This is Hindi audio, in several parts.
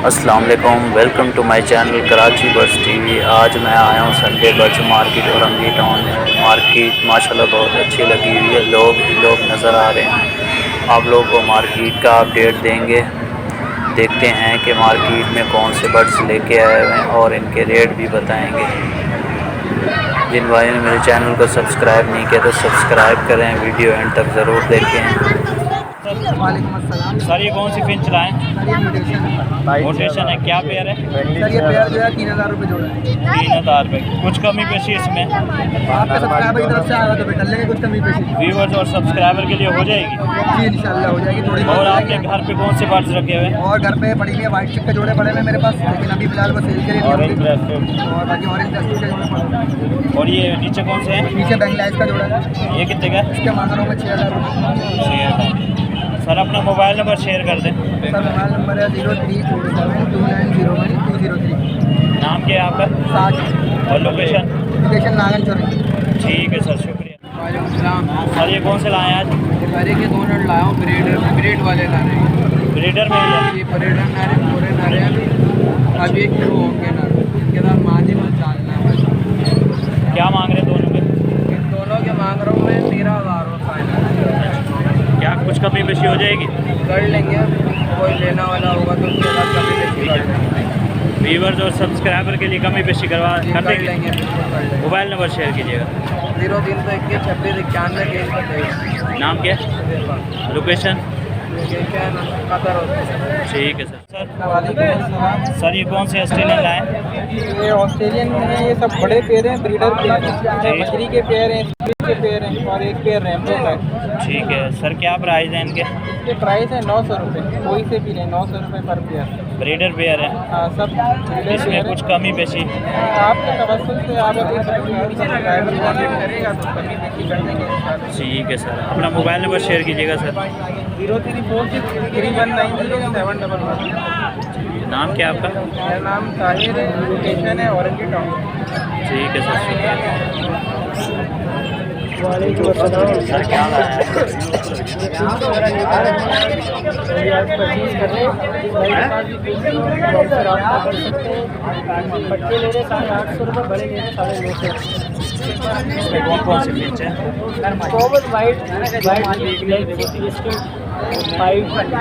अस्सलाम वालेकुम, welcome to my channel Karachi birds TV. आज मैं आया हूँ Sunday birds market Orangi town में। मार्केट माशाल्लाह बहुत अच्छी लगी हुई है, लोग ही लोग नज़र आ रहे हैं। आप लोगों को मार्केट का अपडेट देंगे। देखते हैं कि मार्केट में कौन से बर्ड्स लेके आए हुए हैं और इनके रेट भी बताएंगे। जिन भाइयों ने मेरे चैनल को सब्सक्राइब नहीं किया तो सब्सक्राइब करें, वीडियो एंड तक ज़रूर देखें। वालेकुम अस्सलाम। सर ये कौन सी फिंच लाएँ? सर ये मोटेशन है, क्या पेयर है? सर ये पेयर जो है 3000 रुपये जोड़ा है। 3000 रुपये। कुछ कमी पेशी इसमें? आपके सब्सक्राइबर की तरफ से आएगा तो बेटर लेंगे, कुछ कमी पेशी व्यूवर्स और सब्सक्राइबर के लिए हो जाएगी जी, इंशाल्लाह हो जाएगी थोड़ी। और आपके घर पे कौन से बर्ड्स रखे हुए हैं? और घर पे पड़ी हुई है वाइट चिक के जोड़े पड़े हुए हैं मेरे पास, लेकिन अभी फिलहाल वो सेल के लिए नहीं ऑरेंज होंगे। ब्रेस्ट और बाकी ऑरेंज टेस्ट के जोड़े पड़े हैं। और ये नीचे कौन से हैं? नीचे बैंगलाइज का जोड़ा है, ये कितने का है? इसके मांगरों में 6000 रुपये। शेयर। सर अपना मोबाइल नंबर शेयर कर दें। सर मोबाइल नंबर है 03472901 नाम क्या है आपका? साथ और लोकेशन? लोकेशन नागन चौरी। ठीक है सर, शुक्रिया। वालेकुम। सर ये कौन से लाए हैं आज? परे के 2 नट लाया हूँ, ब्रेड वाले ला रहे हैं। ब्रीडर में है? ये परेडर नारे पूरे नारे अभी एक किलो होंगे ना, इसके बाद माजी में डालना है। क्या मांग रहे हैं दोनों के? इन दोनों के मांग रहा हूँ मैं 13,000 फाइनल। क्या कुछ कमी पेशी हो जाएगी? कर लेंगे, कोई लेना वाला होगा तो उसके बाद कभी बेची कर लेंगे। व्यूवर्स और सब्सक्राइबर के लिए कमी पेशी कर कर देंगे। लेंगे, बिल्कुल कर लेंगे। मोबाइल नंबर शेयर कीजिएगा। 0321 26 91 23। नाम क्या है? लोकेशन? कतर ठीक है सर। वालेकुम। सर ये कौन से ऑस्ट्रेलियन लाए? ये ऑस्ट्रेलियन में ये सब बड़े पेयर हैं, ब्रीडर पेयर हैं, मछली के पेयर हैं, स्प्लिट के पेयर हैं और एक पेयर रैम्बो का है। ठीक है सर, क्या प्राइस है इनके? इसके प्राइस है 900 रुपये, कोई से भी नहीं, 900 रुपये पर पेयर। ब्रीडर पेयर है? हाँ सब ब्रीडर इसमें पेयर कुछ कमी पेशी? है। आपके तवज्जुह से आप अगर सब्सक्राइबर कॉन्टेक्ट करेगा तो कमी बेशी कर देंगे इंशाल्लाह। ठीक है सर, अपना मोबाइल नंबर शेयर कीजिएगा सर। 0346 3190 नाम क्या है आपका? मेरा नाम ताहिर है, लोकेशन है औरंगी टाउन। ठीक है सर, शुक्रिया। सर क्या लाया है? बच्चे ले रहे 850 रुपये, बड़े ले रहे 950। इसमें कौन कौन सी फिंच है?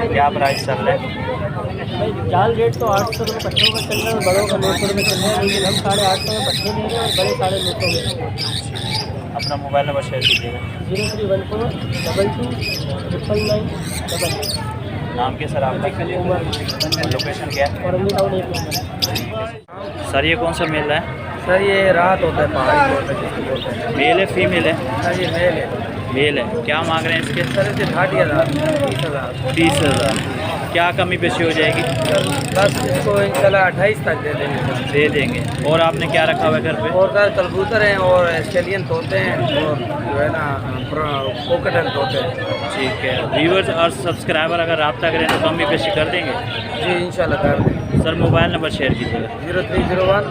क्या प्राइस चल रहा है? जाल रेट तो 800 रुपये पट्टों का चल रहा है और बड़ों का 900 रुपये चल रहा है, लेकिन हम 850 में पट्टे दे रहे हैं और बड़े 950 में। अपना मोबाइल नंबर शेयर कीजिएगा। 0314 22 999 नाम क्या सर आपका? और लोकेशन क्या है? Orangi town 1 number. सर ये कौन सा मेल है? सर ये रात होता है, पहाड़ी होता है जिसको बोलते हैं। मेल है फीमेल है? सर ये मेल है। मेल है। क्या मांग रहे हैं इसके? सर इसे 60,000 30,000। 30,000। क्या कमी पेशी हो जाएगी? सर बस इसको इंशाल्लाह 28 तक दे देंगे। दे देंगे। और आपने क्या रखा हुआ है घर पे? और सर कबूतर हैं और ऑस्ट्रेलियन तोते हैं और जो है ना कोकटल तोते हैं। ठीक है। व्यूवर्स और सब्सक्राइबर अगर रब्ता करें तो कमी पेशी कर देंगे? जी इंशाल्लाह कर देंगे। सर मोबाइल नंबर शेयर कीजिएगा। 0301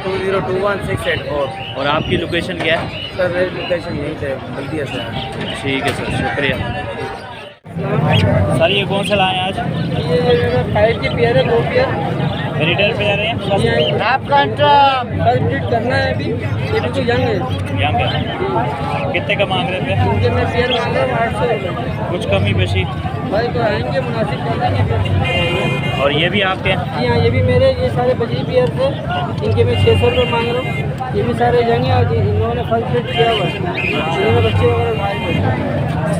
2021 684। और आपकी लोकेशन क्या है? सर मेरी लोकेशन यहीं पे बल्दिया से है। ठीक है सर, शुक्रिया। सर ये कौन से लाए हैं आज? ये 5 के पेयर है, 2 पेयर। ब्रीडर पेयर हैं? आपका ब्रीड करना है अभी, ये भी तो यंग है। यंग है। कितने का मांग रहे थे? इनके मैं पेयर मांग रहा हूँ 800 रुपये। कुछ कमी पेशी? भाई तो आएंगे, मुनासिब कर देंगे। और ये भी आपके हैं? जी हाँ, ये भी मेरे, ये सारे बजी पेयर थे, इनके मैं 600 रुपये मांग रहा हूँ। ये भी सारे यंग हैं और इन्होंने फर्स्ट ब्रीड किया हुआ है, इन्होंने बच्चे वगैरह लाए हुए।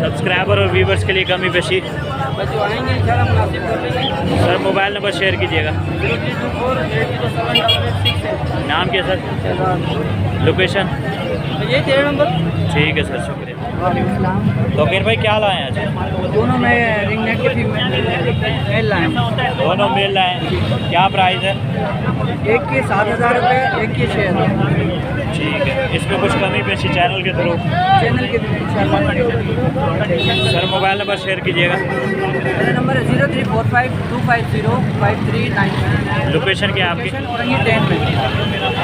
सब्सक्राइबर और व्यूवर्स के लिए कमी पेशी? बस जो आएंगे इंशाल्लाह मुनासिब कर देंगे। सर मोबाइल नंबर शेयर कीजिएगा। 0324 807 है। नाम क्या सर? लोकेशन? ये 13 नंबर। ठीक है सर, शुक्रिया। तो फिर भाई क्या लाए हैं आज? दोनों में रिंग नेक के मेल लाए हैं। दोनों मेल लाए हैं। क्या प्राइस है? एक के 7,000 रुपये, एक के 6,000। ठीक है। इसमें कुछ कमी पेशी चैनल के थ्रू? चैनल के इंशाल्लाह। सर मोबाइल नंबर शेयर कीजिएगा। मेरा नंबर है 0345 250 5399। लोकेशन क्या है आपकी? औरंगी 10 में।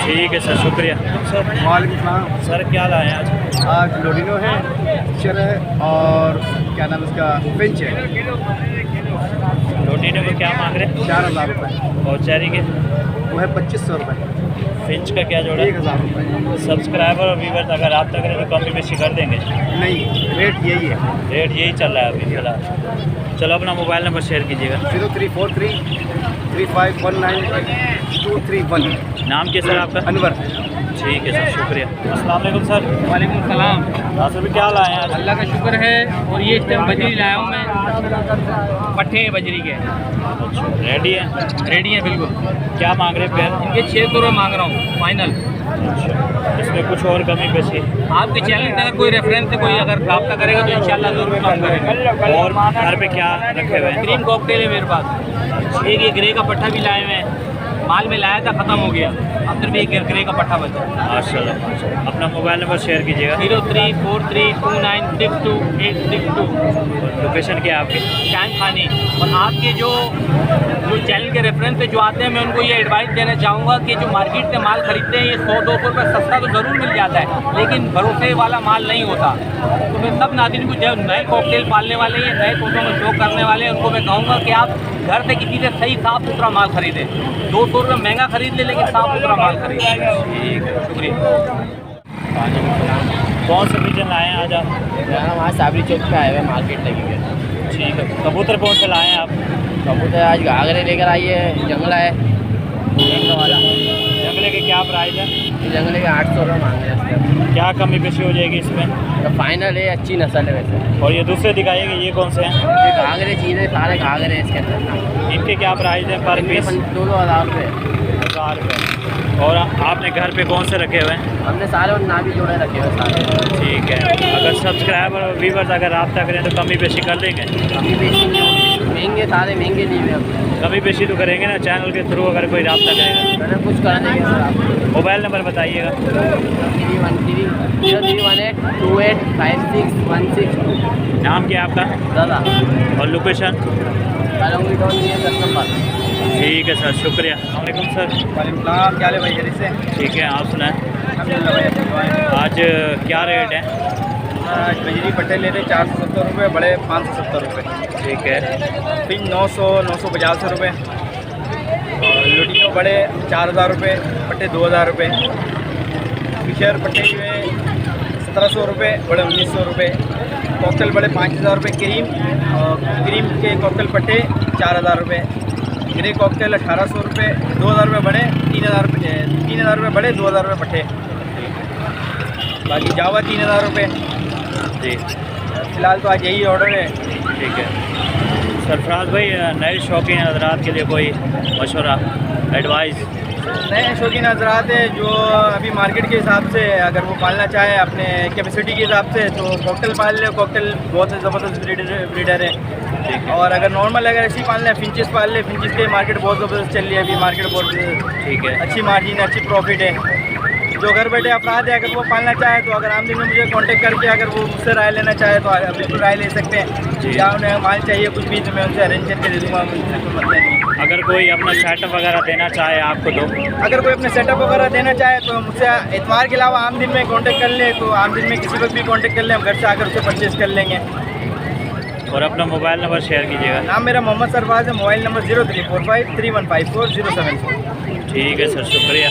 ठीक है सर, शुक्रिया। सर वालेकुम। सर क्या लाए हैं आज? आज लोडिनो है, पिक्चर है और क्या नाम इसका, पिंच है। लोटीनो को क्या मांग रहे हैं? 4000 रुपये। और चेरी के? वो है 2500 रुपये। फिंच का क्या जोड़ा? 1000 रुपये। सब्सक्राइबर और व्यूवर्स अगर आप तक करें तो कम बेशी कर देंगे? नहीं, रेट यही है। रेट यही चल रहा है अभी फिलहाल। चलो अपना मोबाइल नंबर शेयर कीजिएगा। 0343 3519 231। नाम क्या सर आपका? अनवर। ठीक है सर, शुक्रिया। अस्सलाम वालेकुम सर। वालेकुम सलाम। नासिर भी क्या लाए हैं आज? अल्लाह का शुक्र है। और ये इस टाइम बजरी लाया हूँ मैं, पट्टे हैं बजरी के। अच्छा, रेडी है? रेडी है बिल्कुल। क्या मांग रहे हैं पैर? इनके 600 रुपये मांग रहा हूँ फाइनल। अच्छा, इसमें कुछ और कमी पेशी? आपके चैनल पे अगर कोई रेफरेंस से कोई अगर रब्ता करेगा तो इंशाल्लाह ज़रूर काम करेंगे। और घर पे क्या रखे हुए हैं? क्रीम कॉकटेल है मेरे पास। एक ये ग्रे का पट्टा भी लाए हुए हैं, माल में लाया था, ख़त्म हो गया। अब सिर्फ एक ग्रे का पट्टा बचा। माशाल्लाह। अपना मोबाइल नंबर शेयर कीजिएगा। 03432962 लोकेशन क्या है आपकी? कैंट खानी। और आपके जो चैनल के रेफरेंस पे जो आते हैं, मैं उनको ये एडवाइस देना चाहूँगा कि जो मार्केट से माल खरीदते हैं ये 100-200 रुपये सस्ता तो ज़रूर मिल जाता है, लेकिन भरोसे वाला माल नहीं होता। तो मैं सब नाज़रीन को, जो नए कॉकटेल पालने वाले हैं, नए फोटो में शो करने वाले हैं, उनको मैं कहूँगा कि आप घर से किसी से सही साफ़ सुथरा माल खरीदें। 200 रुपये महंगा खरीद ले, लेकिन साफ़ सुथरा माल खरीदें। ठीक है, शुक्रिया। कौन सा रीजन लाए हैं आज आप? वहाँ साबरी चौक पे आए हुए मार्केट लगी हुई है। ठीक है। कबूतर कौन से लाए हैं आप? कबूतर आज घाघरे लेकर आई है, जंगला है जंगल वाला। जंगले के क्या प्राइस है? ये जंगले के 800 रुपये मांग रहे हैं इसमें। क्या कमी पेशी हो जाएगी इसमें? तो फाइनल है, अच्छी नस्ल है वैसे। और ये दूसरे दिखाइएगा, ये कौन से हैं? ये घाघरे चीज़ें सारे घाघरे हैं इसके अंदर। इनके क्या प्राइस है पर इनके पीस? 2-2 हज़ार रुपये। 1000 रुपये। और आपने घर पे कौन से रखे हुए हैं? हमने सारे और नाभी जोड़े रखे हुए सारे। ठीक है। अगर सब्सक्राइबर और व्यूवर्स अगर रब्ता करें तो कमी पेशी कर देंगे? अभी बेची महंगे, सारे महंगे लिए हुए हमने। कमी पेशी तो करेंगे ना चैनल के थ्रू, अगर कोई रब्ता करेगा। मैंने कुछ करा देंगे सर आप। मोबाइल नंबर बताइएगा। 0318285616। नाम क्या है आपका? दादा और लोकेशन? कलंगी टाउन ये 10 नंबर। ठीक है सर, शुक्रिया। वालेकुम सर। वालेकुम सलाम। क्या ले भाई जल्दी से? ठीक है, आप सुनाएं। अल्हम्दुलिल्लाह भाई, अपनी दुआएं। आज क्या रेट है? आज बजरी पट्टे ले रहे 470 रुपये, बड़े 570 रुपये। ठीक है। फिर 950 रुपये। और लोटिनो बड़े 4000 रुपये, पट्टे 2000 रुपये। फिशर पट्टे जो है 1700 रुपये, बड़े 1900 रुपये। कॉकटेल बड़े 5000 रुपये। क्रीम के कॉकटेल पट्टे 4000 रुपये। ग्रे कॉकटेल 1800 रुपये, 2000 रुपये बड़े, 3000 रुपये, 3000 रुपये बड़े, 2000 रुपये पट्टे। बाकी जावा 3000 रुपये। जी, फ़िलहाल तो आज यही ऑर्डर है। ठीक है। सरफराज भाई, नए शौकीन हजरात के लिए कोई मशवरा, एडवाइस? नए शौकीन हजरात हैं जो अभी मार्केट के हिसाब से अगर वो पालना चाहे अपने कैपेसिटी के हिसाब से, तो कॉकटेल पाल ले। कॉकटेल बहुत ज़बरदस्त ब्रीडर है। ठीक है। और अगर नॉर्मल अगर ऐसी पालना है, फिंचेस पाल ले। फिंचेस की मार्केट बहुत ज़बरदस्त चल रही है अभी। मार्केट बहुत ठीक है। अच्छी मार्जिन है, अच्छी प्रॉफिट है। जो घर बैठे अफराद है अगर वो पालना चाहे तो अगर आमदनी में मुझे कांटेक्ट करके अगर वो मुझसे राय लेना चाहे तो बिल्कुल राय ले सकते हैं। या उन्हें माल चाहिए कुछ भी तो मैं उनसे अरेंज करके दे दूँगा, मुझसे कोई मसला नहीं। अगर कोई अपना सेटअप वगैरह देना चाहे आपको तो? अगर कोई अपने सेटअप वगैरह देना चाहे तो मुझसे इतवार के अलावा आम दिन में कांटेक्ट कर ले। तो आम दिन में किसी वक्त भी कांटेक्ट कर ले, हम घर से आकर उसे परचेज़ कर लेंगे। और अपना मोबाइल नंबर शेयर कीजिएगा। नाम मेरा मोहम्मद सरफराज है। Mobile number 0345315407। ठीक है सर, शुक्रिया।